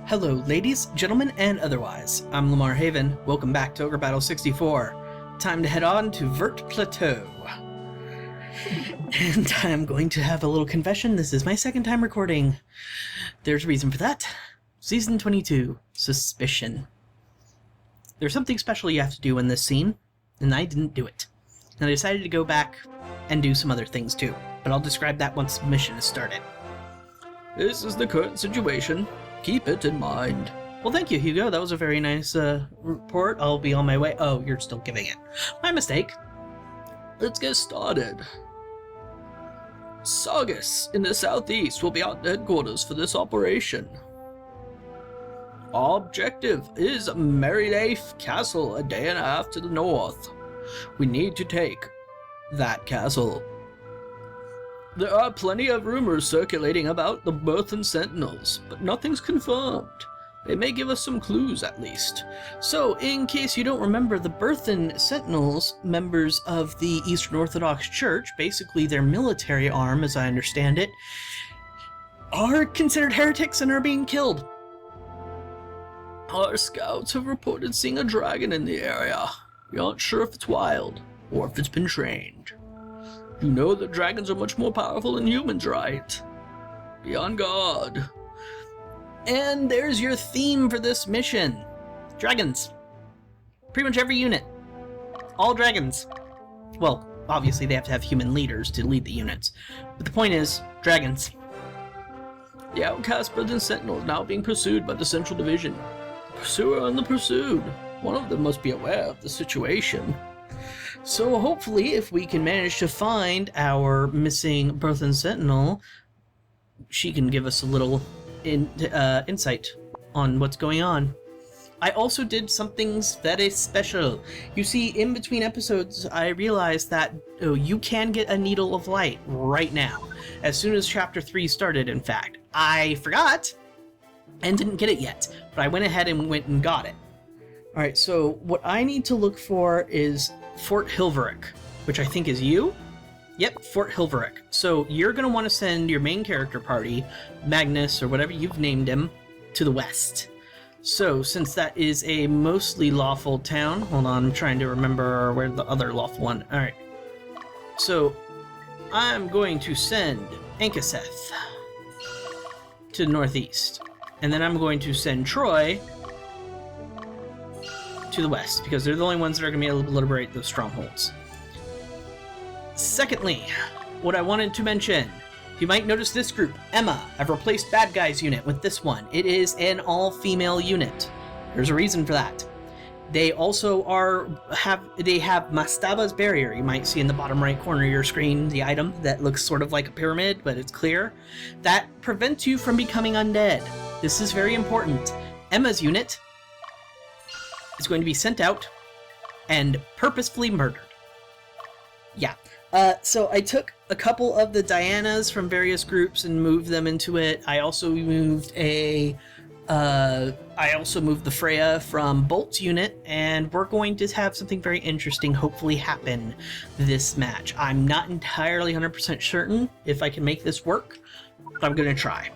Hello, ladies, gentlemen, and otherwise. I'm Lamar Haven. Welcome back to Ogre Battle 64. Time to head on to Vert Plateau. And I'm going to have a little confession. This is my second time recording. There's a reason for that. Season 22, Suspicion. There's something special you have to do in this scene, and I didn't do it. And I decided to go back and do some other things too, but I'll describe that once the mission is started. This is the current situation. Keep it in mind. Well, thank you, Hugo. That was a very nice report. I'll be on my way. Oh, you're still giving it. My mistake. Let's get started. Saugus in the southeast will be our headquarters for this operation. Our objective is Merryleaf Castle, a day and a half to the north. We need to take that castle. There are plenty of rumors circulating about the Burthen Sentinels, but nothing's confirmed. They may give us some clues, at least. So, in case you don't remember, the Burthen Sentinels, members of the Eastern Orthodox Church, basically their military arm, as I understand it, are considered heretics and are being killed. Our scouts have reported seeing a dragon in the area. We aren't sure if it's wild, or if it's been trained. You know that dragons are much more powerful than humans, right? Be on guard. And there's your theme for this mission. Dragons. Pretty much every unit. All dragons. Well, obviously they have to have human leaders to lead the units. But the point is, dragons. The outcast Burthen Sentinel is now being pursued by the Central Division. The pursuer and the pursued. One of them must be aware of the situation. So hopefully, if we can manage to find our missing Burthen Sentinel, she can give us a little insight on what's going on. I also did something very special. You see, in between episodes, I realized that you can get a Needle of Light right now. As soon as Chapter 3 started, in fact. I forgot and didn't get it yet, but I went ahead and went and got it. Alright, so what I need to look for is Fort Hilverick, which I think is you? Yep, Fort Hilverick. So you're going to want to send your main character party, Magnus, or whatever you've named him, to the west. So, since that is a mostly lawful town, hold on, I'm trying to remember where the other lawful one. Alright. So, I'm going to send Ankaseth to the northeast. And then I'm going to send Troy to the west, because they're the only ones that are going to be able to liberate those strongholds. Secondly, what I wanted to mention, you might notice this group, Emma. I've replaced Bad Guy's unit with this one. It is an all-female unit. There's a reason for that. They also have Mastaba's Barrier. You might see in the bottom right corner of your screen the item that looks sort of like a pyramid, but it's clear. That prevents you from becoming undead. This is very important. Emma's unit is going to be sent out and purposefully murdered. Yeah. So I took a couple of the Dianas from various groups and moved them into it. I also moved the Freya from Bolt's unit, and we're going to have something very interesting hopefully happen this match. I'm not entirely 100% certain if I can make this work, but I'm going to try.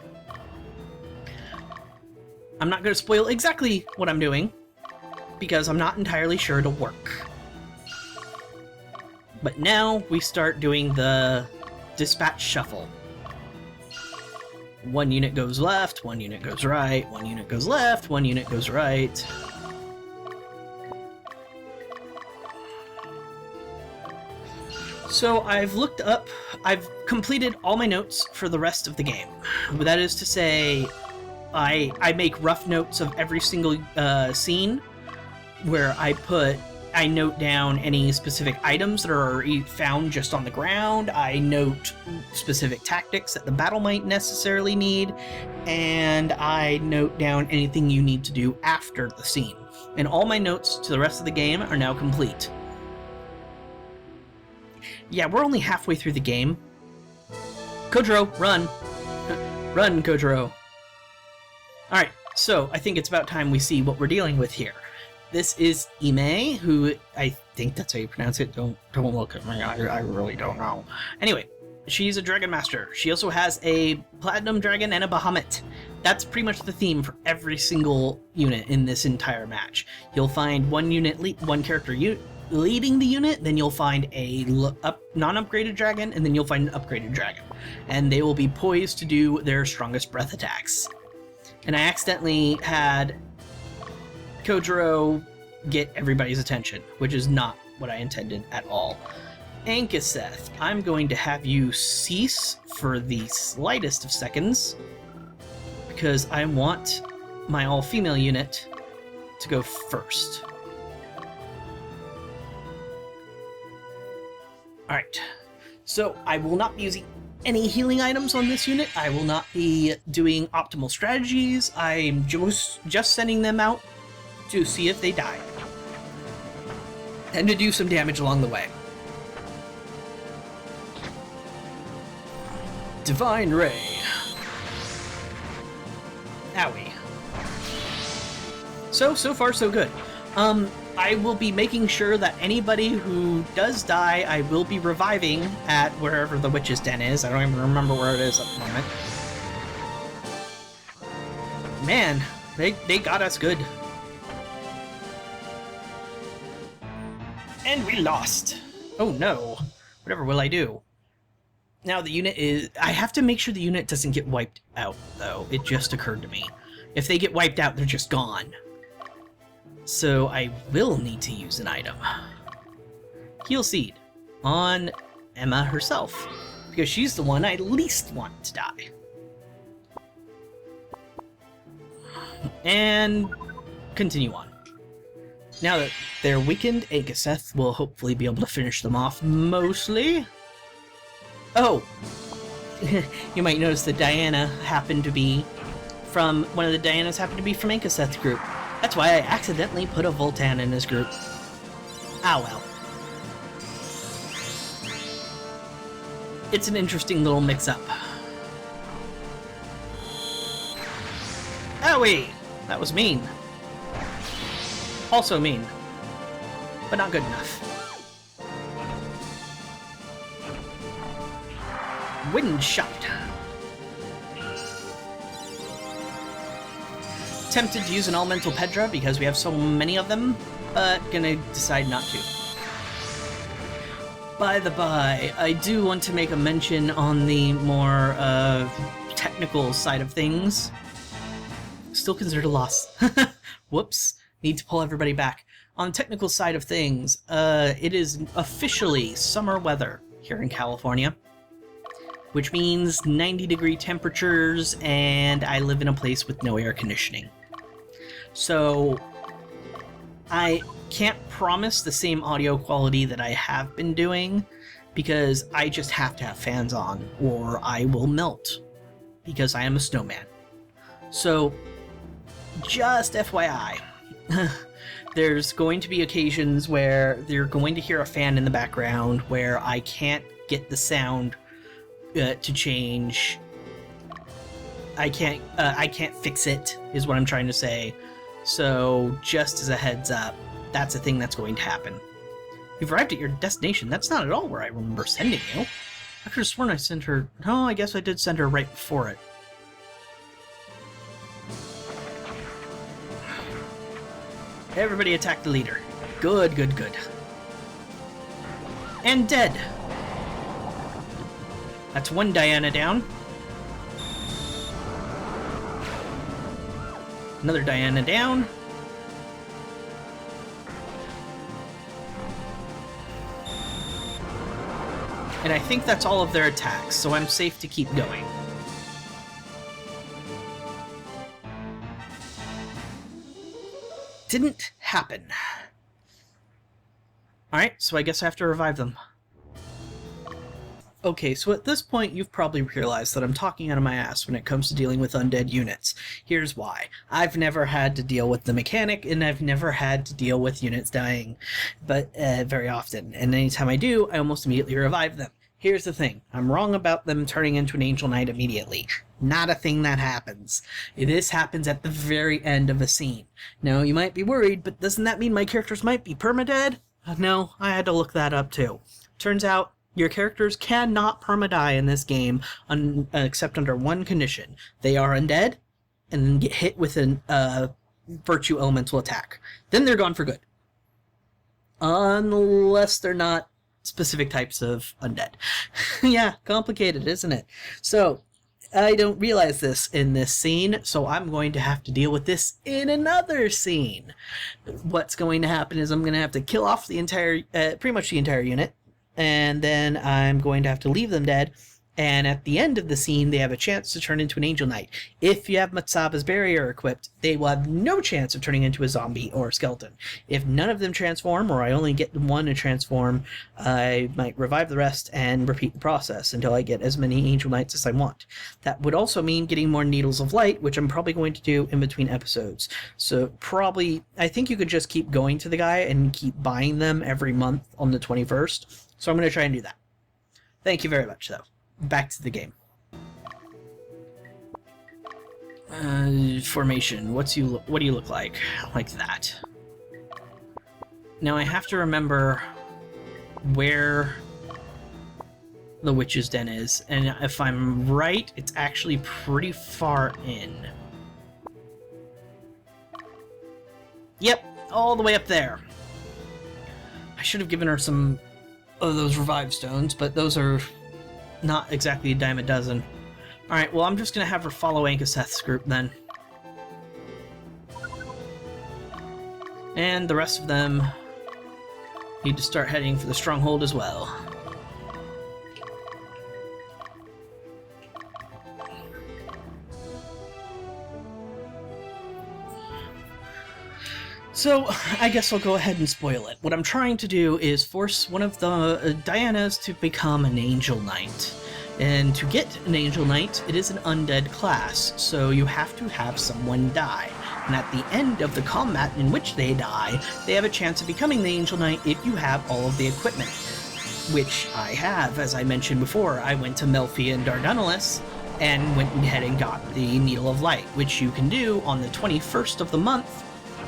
I'm not going to spoil exactly what I'm doing, because I'm not entirely sure it'll work. But now we start doing the dispatch shuffle. One unit goes left, one unit goes right, one unit goes left, one unit goes right. So I've completed all my notes for the rest of the game. That is to say, I make rough notes of every single scene, where I note down any specific items that are found just on the ground. I note specific tactics that the battle might necessarily need, and I note down anything you need to do after the scene. And all my notes to the rest of the game are now complete. Yeah, we're only halfway through the game. Kojiro, run! Run, Kojiro! Alright, so I think it's about time we see what we're dealing with here. This is Ime, who I think that's how you pronounce it. Don't look at me. I really don't know. Anyway, she's a Dragon Master. She also has a Platinum Dragon and a Bahamut. that's pretty much the theme for every single unit in this entire match. You'll find one character leading the unit, then you'll find a non-upgraded dragon, and then you'll find an upgraded dragon. And they will be poised to do their strongest breath attacks. And I accidentally had Kojiro get everybody's attention, which is not what I intended at all. Ankaseth, I'm going to have you cease for the slightest of seconds, because I want my all-female unit to go first. Alright, so I will not be using any healing items on this unit. I will not be doing optimal strategies. I'm just sending them out to see if they die, and to do some damage along the way. Divine Ray. Owie. So far so good. I will be making sure that anybody who does die, I will be reviving at wherever the witch's den is. I don't even remember where it is at the moment. Man, they got us good. And we lost. Oh no. Whatever will I do? Now the unit is... I have to make sure the unit doesn't get wiped out, though. It just occurred to me. If they get wiped out, they're just gone. So I will need to use an item. Heal Seed on Emma herself, because she's the one I least want to die. And continue on. Now that they're weakened, Ankaseth will hopefully be able to finish them off mostly. Oh! You might notice that Diana happened to be from... One of the Dianas happened to be from Ankaseth's group. That's why I accidentally put a Voltan in his group. Ah well. It's an interesting little mix-up. Owie! That was mean. Also mean. But not good enough. Wind Shot. Tempted to use an Elemental Pedra because we have so many of them, but gonna decide not to. By the by, I do want to make a mention on the more technical side of things. Still considered a loss. Whoops. Need to pull everybody back. On the technical side of things, it is officially summer weather here in California, which means 90-degree temperatures, and I live in a place with no air conditioning. So I can't promise the same audio quality that I have been doing, because I just have to have fans on, or I will melt, because I am a snowman. So, just FYI, there's going to be occasions where you're going to hear a fan in the background where I can't get the sound to change. I can't fix it, is what I'm trying to say. So, just as a heads up, that's a thing that's going to happen. You've arrived at your destination. That's not at all where I remember sending you. I could have sworn I sent her... No, I guess I did send her right before it. Everybody attack the leader. Good, good, good. And dead. That's one Diana down. Another Diana down. And I think that's all of their attacks, so I'm safe to keep going. Didn't happen. Alright, so I guess I have to revive them. Okay, so at this point you've probably realized that I'm talking out of my ass when it comes to dealing with undead units. Here's why. I've never had to deal with the mechanic, and I've never had to deal with units dying very often. And anytime I do, I almost immediately revive them. Here's the thing. I'm wrong about them turning into an Angel Knight immediately. Not a thing that happens. This happens at the very end of a scene. Now, you might be worried, but doesn't that mean my characters might be permadead? No, I had to look that up too. Turns out, your characters cannot permadie in this game except under one condition. They are undead, and then get hit with an virtue elemental attack. Then they're gone for good. Unless they're not specific types of undead. Yeah, complicated, isn't it? So, I don't realize this in this scene, so I'm going to have to deal with this in another scene. What's going to happen is I'm going to have to kill off the entire, pretty much the entire unit, and then I'm going to have to leave them dead, and at the end of the scene, they have a chance to turn into an Angel Knight. If you have Matsaba's Barrier equipped, they will have no chance of turning into a zombie or a skeleton. If none of them transform, or I only get one to transform, I might revive the rest and repeat the process until I get as many Angel Knights as I want. That would also mean getting more Needles of Light, which I'm probably going to do in between episodes. So probably, I think you could just keep going to the guy and keep buying them every month on the 21st. So I'm going to try and do that. Thank you very much, though. Back to the game. Formation. What do you look like? Like that. Now I have to remember where the witch's den is, and if I'm right, it's actually pretty far in. Yep, all the way up there. I should have given her some of those revive stones, but those are not exactly a dime a dozen. Alright, well, I'm just going to have her follow Ankaseth's group then. And the rest of them need to start heading for the stronghold as well. So, I guess I'll go ahead and spoil it. What I'm trying to do is force one of the Dianas to become an Angel Knight. And to get an Angel Knight, it is an undead class, so you have to have someone die. And at the end of the combat in which they die, they have a chance of becoming the Angel Knight if you have all of the equipment. Which I have, as I mentioned before. I went to Melfi and Dardanelis and went ahead and got the Needle of Light, which you can do on the 21st of the month,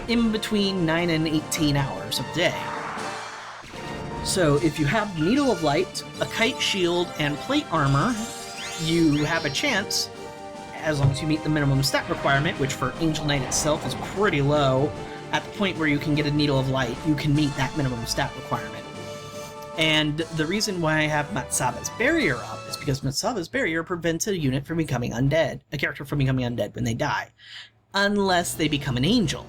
in between 9 and 18 hours of the day. So if you have Needle of Light, a kite shield, and plate armor, you have a chance, as long as you meet the minimum stat requirement, which for Angel Knight itself is pretty low. At the point where you can get a Needle of Light, you can meet that minimum stat requirement. And the reason why I have Matsaba's Barrier up is because Matsaba's Barrier prevents a unit from becoming undead, a character from becoming undead when they die, unless they become an angel.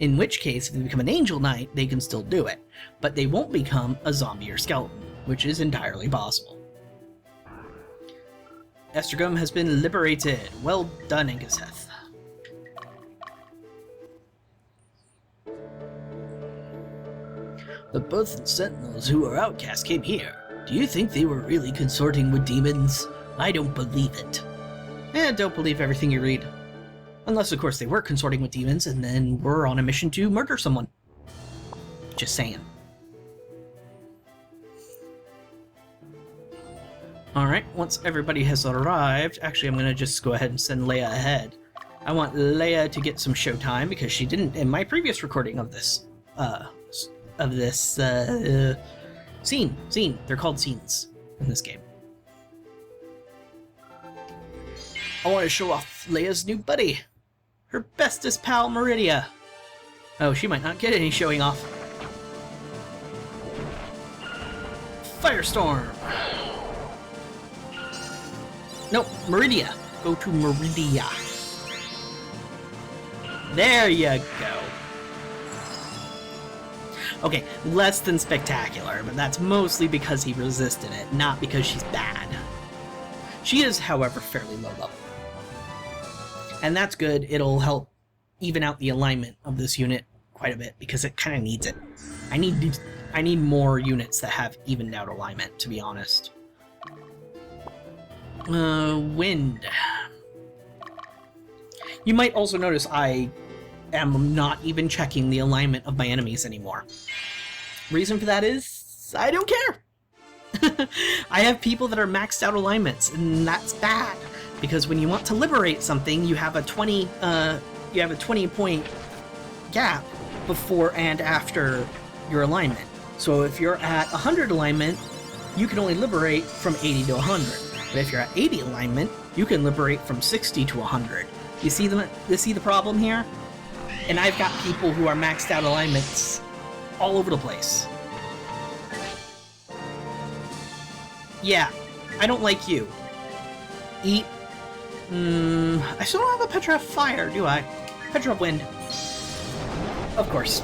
In which case, if they become an Angel Knight, they can still do it, but they won't become a zombie or skeleton, which is entirely possible. Estergum has been liberated. Well done, Ankaseth. The Birth Sentinels who are outcast came here. Do you think they were really consorting with demons? I don't believe it. Don't believe everything you read. Unless, of course, they were consorting with demons and then were on a mission to murder someone. Just saying. Alright, once everybody has arrived... Actually, I'm going to just go ahead and send Leia ahead. I want Leia to get some showtime because she didn't in my previous recording of this. Scene. They're called scenes in this game. I want to show off Leia's new buddy. Her bestest pal, Meridia. Oh, she might not get any showing off. Firestorm. Nope, Meridia. Go to Meridia. There you go. Okay, less than spectacular, but that's mostly because he resisted it, not because she's bad. She is, however, fairly low level. And that's good. It'll help even out the alignment of this unit quite a bit, because it kind of needs it. I need more units that have evened out alignment, to be honest. Wind. You might also notice I am not even checking the alignment of my enemies anymore. Reason for that is, I don't care! I have people that are maxed out alignments, and that's bad. Because when you want to liberate something, you have a 20 point gap before and after your alignment. So if you're at 100 alignment, you can only liberate from 80 to 100. But if you're at 80 alignment, you can liberate from 60 to 100. You see the problem here? And I've got people who are maxed out alignments all over the place. Yeah, I don't like you. Eat. I still don't have a Petra of Fire, do I? Petra of Wind. Of course.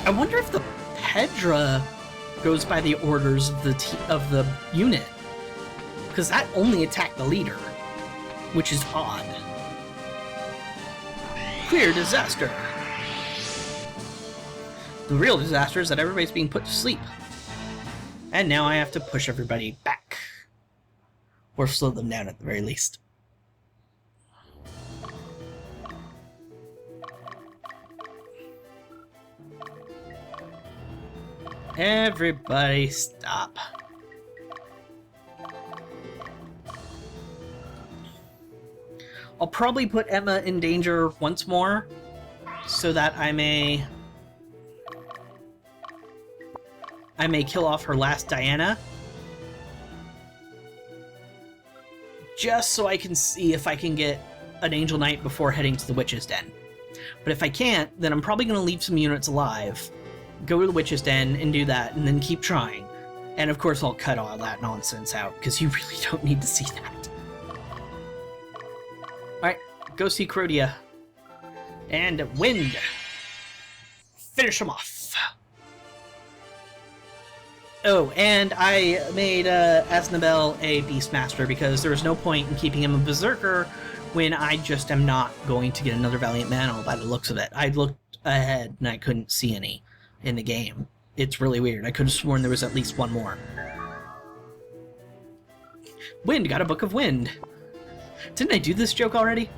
I wonder if the Pedra goes by the orders of the unit. Because that only attacked the leader, which is odd. Clear disaster. The real disaster is that everybody's being put to sleep. And now I have to push everybody back. Or slow them down at the very least. Everybody stop. I'll probably put Emma in danger once more, so that I may kill off her last Diana. Just so I can see if I can get an Angel Knight before heading to the Witch's Den. But if I can't, then I'm probably going to leave some units alive, go to the Witch's Den and do that, and then keep trying. And of course I'll cut all that nonsense out, because you really don't need to see that. Alright, go see Crodia. And Wind. Finish him off. Oh, and I made Asnabel a Beastmaster because there was no point in keeping him a Berserker when I just am not going to get another Valiant Mantle by the looks of it. I looked ahead and I couldn't see any in the game. It's really weird. I could have sworn there was at least one more. Wind got a Book of Wind. Didn't I do this joke already?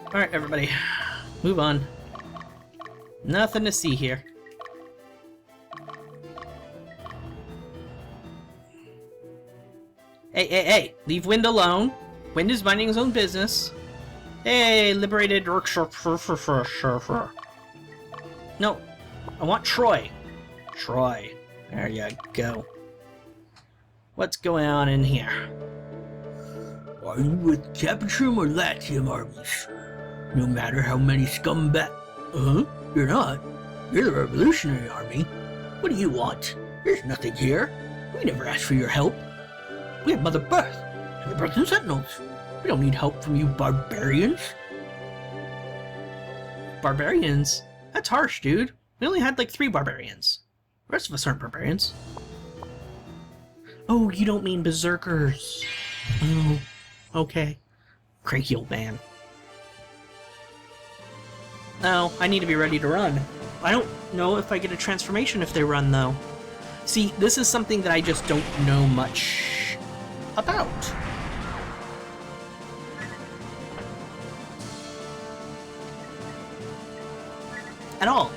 Alright, everybody. Move on. Nothing to see here. Hey! Leave Wind alone. Wind is minding his own business. Hey, liberated... No, I want Troy. Troy. There you go. What's going on in here? Are you with Capuchum or Latium armies? No matter how many scumbag... Huh? You're not. You're the Revolutionary Army. What do you want? There's nothing here. We never asked for your help. We have Mother Birth and the Broken Sentinels. We don't need help from you barbarians. Barbarians? That's harsh, dude. We only had like 3 barbarians. The rest of us aren't barbarians. Oh, you don't mean berserkers. Oh, okay. Cranky old man. No, I need to be ready to run. I don't know if I get a transformation if they run, though. See, this is something that I just don't know much about. At all.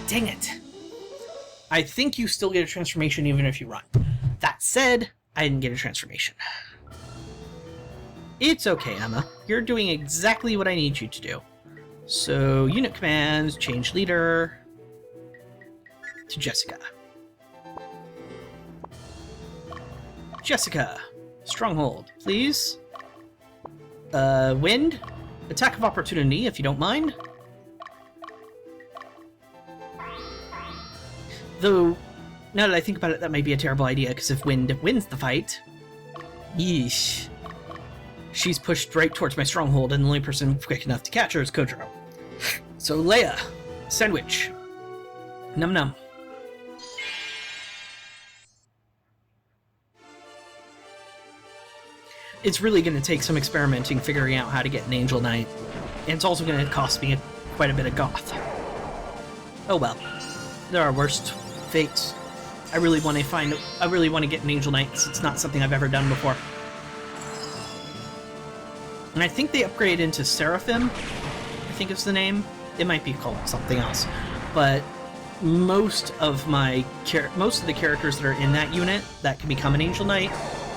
Dang it. I think you still get a transformation even if you run. That said, I didn't get a transformation. It's okay, Emma. You're doing exactly what I need you to do. So, unit commands, change leader to Jessica. Jessica, stronghold, please. Wind, attack of opportunity, if you don't mind. Though, now that I think about it, that might be a terrible idea, because if Wind wins the fight... Yeesh. She's pushed right towards my stronghold, and the only person quick enough to catch her is Kojiro. So, Leia, sandwich. Num num. It's really going to take some experimenting figuring out how to get an Angel Knight. And it's also going to cost me quite a bit of goth. Oh well. There are worse fates. I really want to get an Angel Knight, because it's not something I've ever done before. And I think they upgrade into Seraphim, I think is the name. It might be called something else. But most of the characters that are in that unit that can become an Angel Knight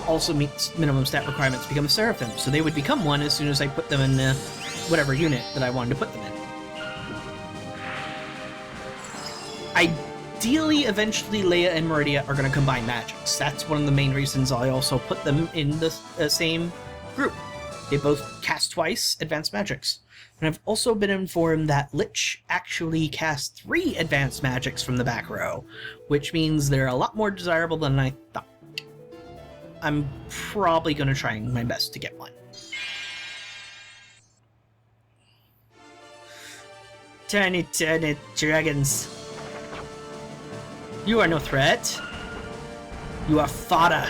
also meets minimum stat requirements to become a Seraphim. So they would become one as soon as I put them in whatever unit that I wanted to put them in. I ideally, eventually, Leia and Meridia are going to combine magics. That's one of the main reasons I also put them in the same group. They both cast twice advanced magics. And I've also been informed that Lich actually casts 3 advanced magics from the back row, which means they're a lot more desirable than I thought. I'm probably going to try my best to get one. Tiny dragons. You are no threat. You are fodder.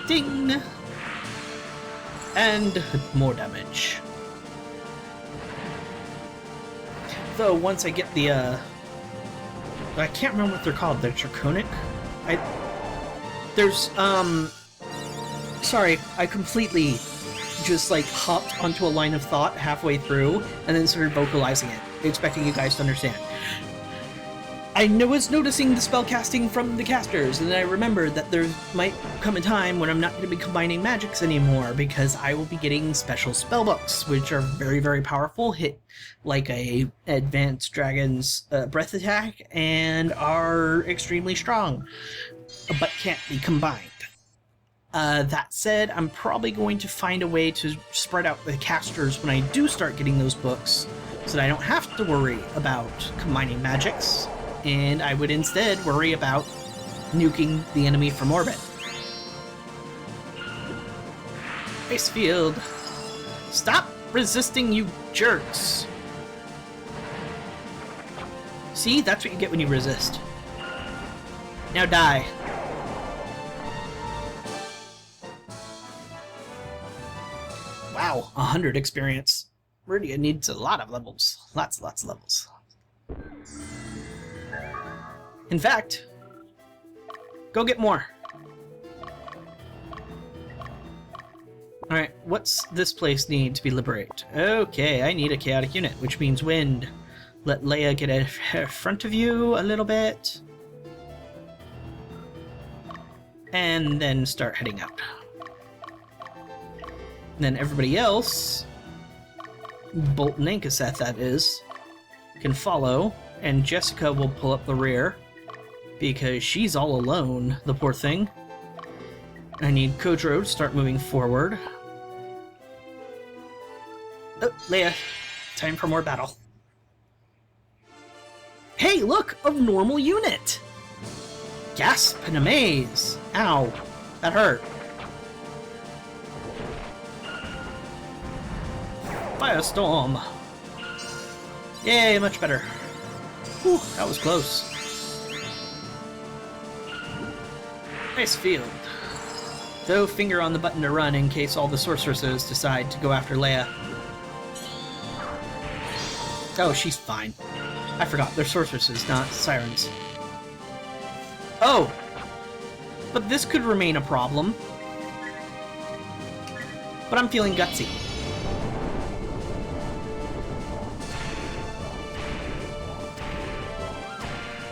Ding! And more damage. Though, once I get the, I can't remember what they're called. They're draconic? Sorry, I completely just, like, hopped onto a line of thought halfway through, and then started vocalizing it, expecting you guys to understand. I was noticing the spellcasting from the casters, and then I remembered that there might come a time when I'm not going to be combining magics anymore, because I will be getting special spellbooks, which are very, very powerful, hit like a advanced dragon's breath attack, and are extremely strong, but can't be combined. That said, I'm probably going to find a way to spread out the casters when I do start getting those books, so that I don't have to worry about combining magics, and I would instead worry about nuking the enemy from orbit. Ice field. Stop resisting, you jerks! See? That's what you get when you resist. Now die. Wow, 100 experience. Meridia needs a lot of levels. Lots of levels. In fact, go get more. Alright, what's this place need to be liberated? Okay, I need a chaotic unit, which means wind. Let Leia get in front of you a little bit. And then start heading out. And then everybody else, Bolt and Ankaseth that is, can follow, and Jessica will pull up the rear, because she's all alone, the poor thing. I need Kodro to start moving forward. Oh, Leia, time for more battle. Hey, look! A normal unit! Gasp and amaze! Ow, that hurt. Firestorm! Yay, much better. Whew, that was close. Nice field. Though finger on the button to run in case all the sorceresses decide to go after Leia. Oh, she's fine. I forgot, they're sorceresses, not sirens. Oh! But this could remain a problem. But I'm feeling gutsy.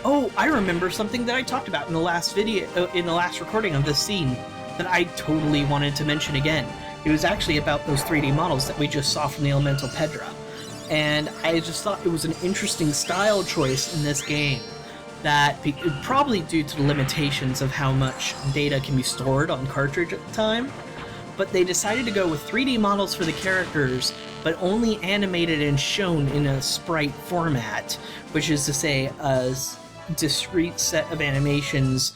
Oh, I remember something that I talked about in the last video, in the last recording of this scene, that I totally wanted to mention again. It was actually about those 3D models that we just saw from the Elemental Pedra. And I just thought it was an interesting style choice in this game, that probably due to the limitations of how much data can be stored on cartridge at the time, but they decided to go with 3D models for the characters, but only animated and shown in a sprite format, which is to say, a discrete set of animations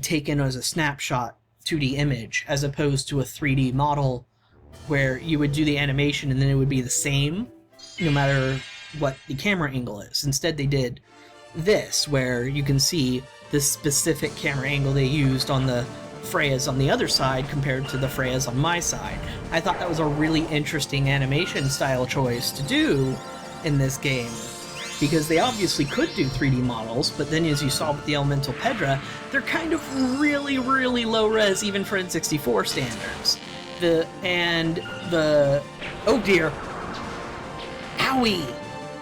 taken as a snapshot 2D image, as opposed to a 3D model where you would do the animation and then it would be the same no matter what the camera angle is. Instead they did this, where you can see the specific camera angle they used on the Freyas on the other side compared to the Freyas on my side. I thought that was a really interesting animation style choice to do in this game, because they obviously could do 3D models, but then as you saw with the Elemental Pedra, they're kind of really, really low res even for N64 standards. Oh dear. Owie!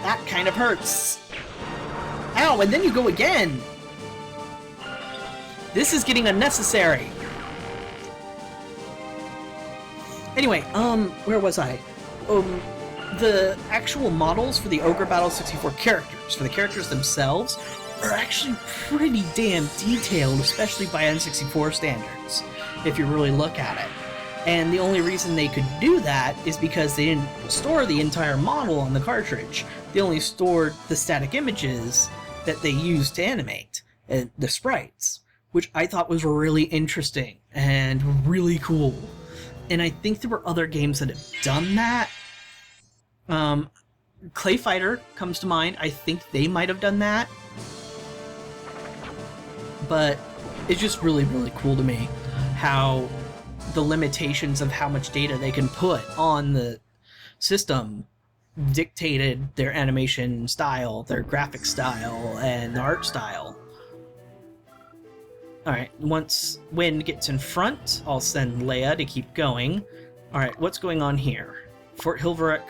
That kind of hurts. Ow, and then you go again! This is getting unnecessary. Anyway, where was I? the actual models for the Ogre Battle 64 characters, for the characters themselves, are actually pretty damn detailed, especially by N64 standards, if you really look at it. And the only reason they could do that is because they didn't store the entire model on the cartridge. They only stored the static images that they used to animate, the sprites, which I thought was really interesting and really cool. And I think there were other games that have done that. Clay Fighter comes to mind. I think they might have done that. But it's just really, really cool to me how the limitations of how much data they can put on the system dictated their animation style, their graphic style, and the art style. Alright, once Wind gets in front, I'll send Leia to keep going. Alright, what's going on here? Fort Hilverick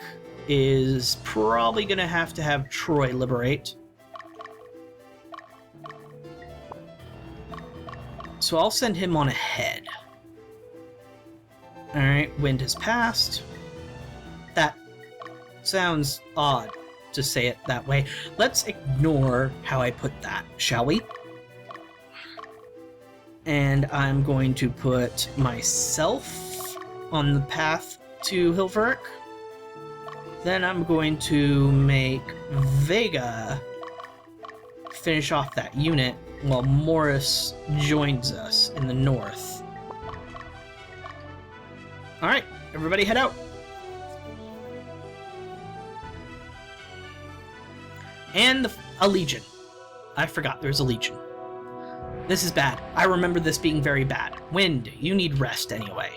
is probably going to have Troy liberate. So I'll send him on ahead. Alright, Wind has passed. That sounds odd to say it that way. Let's ignore how I put that, shall we? And I'm going to put myself on the path to Hilverick. Then I'm going to make Vega finish off that unit while Morris joins us in the north. Alright, everybody head out. And a Legion. I forgot there's a Legion. This is bad. I remember this being very bad. Wind, you need rest anyway.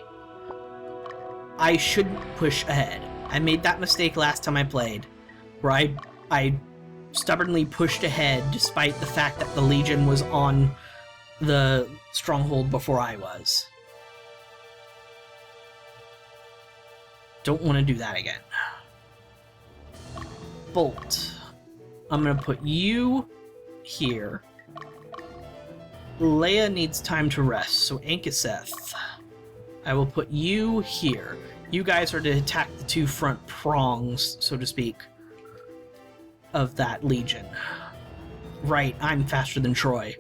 I shouldn't push ahead. I made that mistake last time I played, where I stubbornly pushed ahead despite the fact that the Legion was on the stronghold before I was. Don't want to do that again. Bolt. I'm going to put you here. Leia needs time to rest, so Ankaseth, I will put you here. You guys are to attack the two front prongs, so to speak, of that Legion. Right, I'm faster than Troy,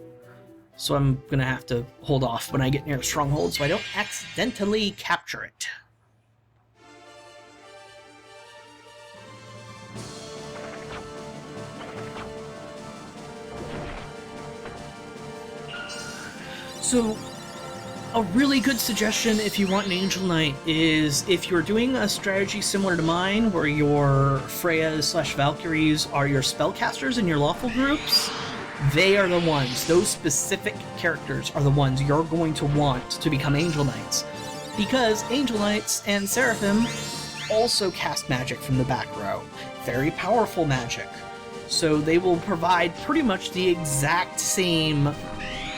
so I'm gonna have to hold off when I get near the stronghold so I don't accidentally capture it. So, a really good suggestion if you want an Angel Knight is if you're doing a strategy similar to mine where your Freya/Valkyries are your spellcasters in your lawful groups, they are the ones, those specific characters are the ones you're going to want to become Angel Knights. Because Angel Knights and Seraphim also cast magic from the back row. Very powerful magic. So they will provide pretty much the exact same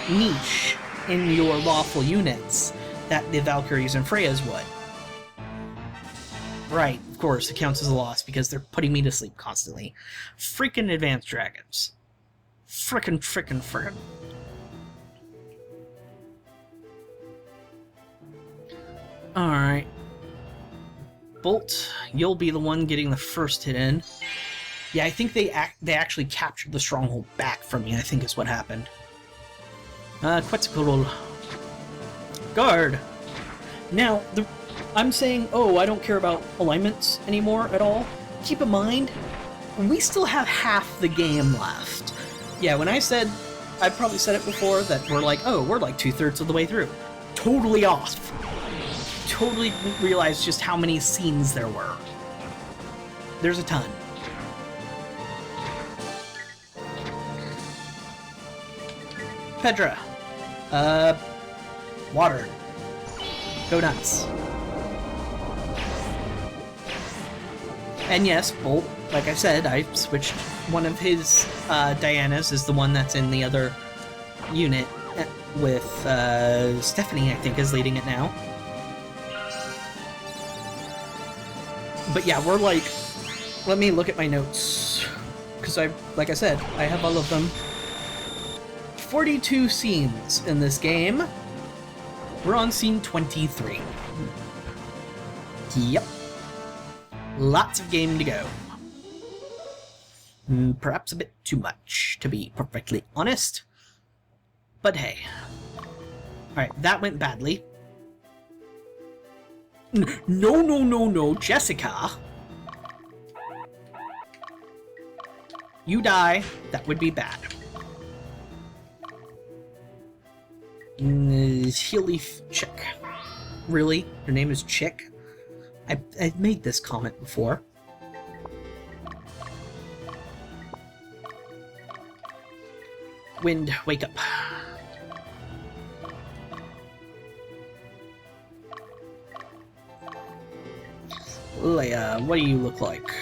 niche in your lawful units that the Valkyries and Freyas would. Right, of course, it counts as a loss because they're putting me to sleep constantly. Freaking advanced dragons. Frickin'. Alright. Bolt, you'll be the one getting the first hit in. Yeah, I think they actually captured the stronghold back from me, I think is what happened. Quetzalcoatl. Guard! Now, I'm saying, oh, I don't care about alignments anymore at all. Keep in mind, we still have half the game left. Yeah, when I said, I probably said it before, that we're like 2/3 of the way through. Totally off. Totally realized just how many scenes there were. There's a ton. Pedra. Water. Go nuts. And yes, Bolt, like I said, I switched one of his Dianas is the one that's in the other unit with Stephanie, I think, is leading it now. But yeah, we're like, let me look at my notes, because like I said, I have all of them. 42 scenes in this game. We're on scene 23. Yep. Lots of game to go. Perhaps a bit too much, to be perfectly honest. But hey. Alright, that went badly. No, Jessica! You die, that would be bad. Healy Chick. Really? Your name is Chick? I've made this comment before. Wind, wake up. Leia, what do you look like?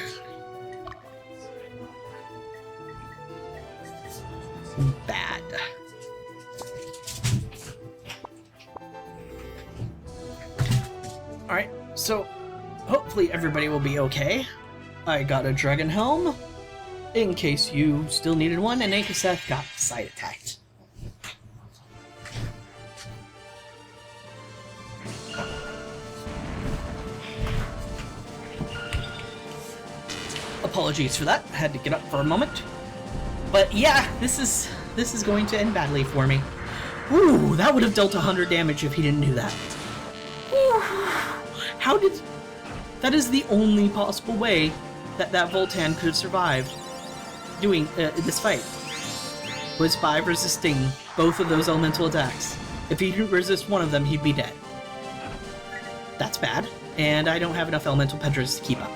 Bad. Alright, so hopefully everybody will be okay. I got a dragon helm, in case you still needed one, and Ankaseth got side attacked. Apologies for that, I had to get up for a moment. But yeah, this is going to end badly for me. Ooh, that would have dealt 100 damage if he didn't do that. Ooh, how did... That is the only possible way that Voltan could have survived doing this fight. Was by resisting both of those elemental attacks. If he didn't resist one of them, he'd be dead. That's bad, and I don't have enough elemental Pedras to keep up.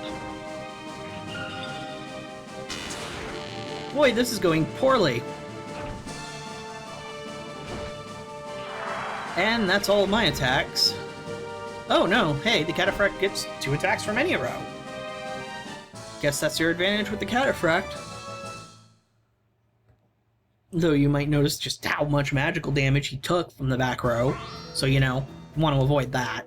Boy, this is going poorly. And that's all my attacks. Oh no, hey, the Cataphract gets 2 attacks from any row. Guess that's your advantage with the Cataphract. Though you might notice just how much magical damage he took from the back row, so you know, want to avoid that.